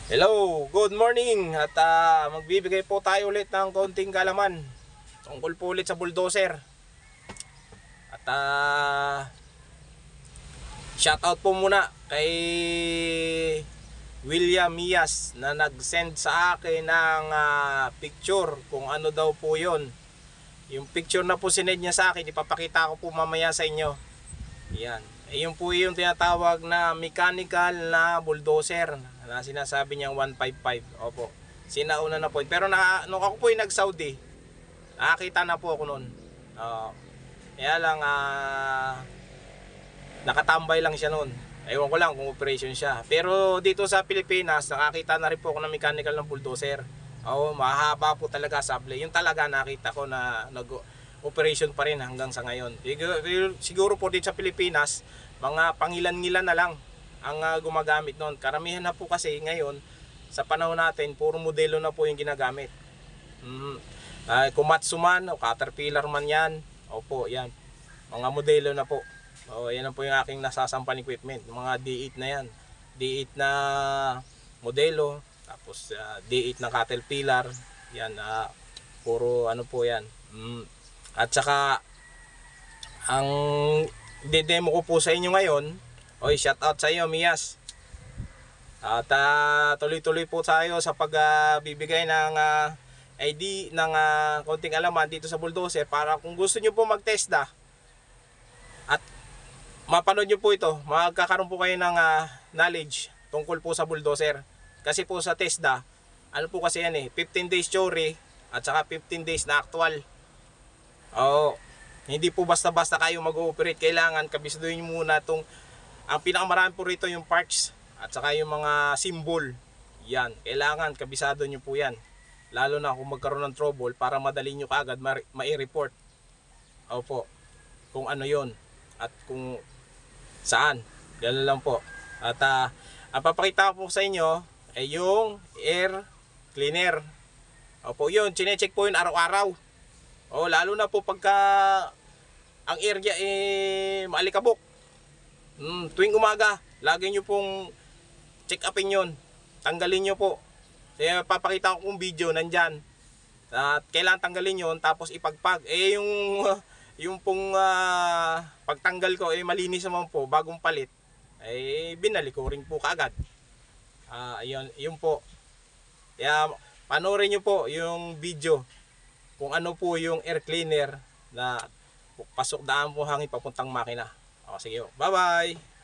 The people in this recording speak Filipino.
Hello, good morning. At magbibigay po tayo ulit ng konting kalaman tungkol po ulit sa bulldozer. At shoutout po muna kay William Mias na nag-send sa akin ng picture kung ano daw po yon. Yung picture na po sinend niya sa akin, ipapakita ko po mamaya sa inyo. Yan. Yun po yung tinatawag na mechanical na bulldozer na sinasabi niyang 155. Opo. Sinauna na po. Pero nung ako po yung nag-Saudi, nakakita na po ako noon. Kaya lang nakatambay lang siya noon. Ewan ko lang kung operation siya. Pero dito sa Pilipinas, nakakita na rin po ako ng mechanical ng bulldozer. Mahaba po talaga sablay. Yung talaga nakita ko na operation pa rin hanggang sa ngayon. Siguro po dito sa Pilipinas, mga pangilan-ngilan na lang ang gumagamit noon. Karamihan na po kasi ngayon, sa panahon natin, puro modelo na po yung ginagamit. Komatsu man o Caterpillar man yan, opo, yan. Mga modelo na po. Yan po yung aking nasasampan equipment. Mga D8 na yan. D8 na modelo, tapos D8 na Caterpillar. Yan, puro ano po yan. At saka ang demo ko po sa inyo ngayon, shout out sa iyo Mias. At tuloy-tuloy po tayo sa pagbibigay ng ID ng konting alaman dito sa bulldozer para kung gusto niyo po mag-TESDA at mapanood niyo po ito, magkakaroon po kayo ng knowledge tungkol po sa bulldozer. Kasi po sa TESDA, ano po kasi yan 15 days theory at saka 15 days na actual. Hindi po basta-basta kayo mag-ooperate. Kailangan kabisduhin nyo muna ang pinakamarami po rito yung parts at saka yung mga symbol. Yan, kailangan kabisado nyo po yan. Lalo na kung magkaroon ng trouble para madali nyo kaagad ma-report. Opo, kung ano yon at kung saan. Ganoon lang po. At ang papakita ko po sa inyo ay yung air cleaner. Opo, yun, chinecheck po yun araw-araw. Lalo na po pagka ang area maalikabok. Tuwing umaga, lagi nyo pong check upin yun. Tanggalin nyo po. Kaya papakita ko kung video nandyan. At kailangan tanggalin yun, tapos ipagpag. Yung pong pagtanggal ko, malinis naman po, bagong palit. Binalik ko rin po kaagad. Yun po. Kaya panoorin nyo po yung video kung ano po yung air cleaner na pasok daan po hangin papuntang makina. Sige, bye bye!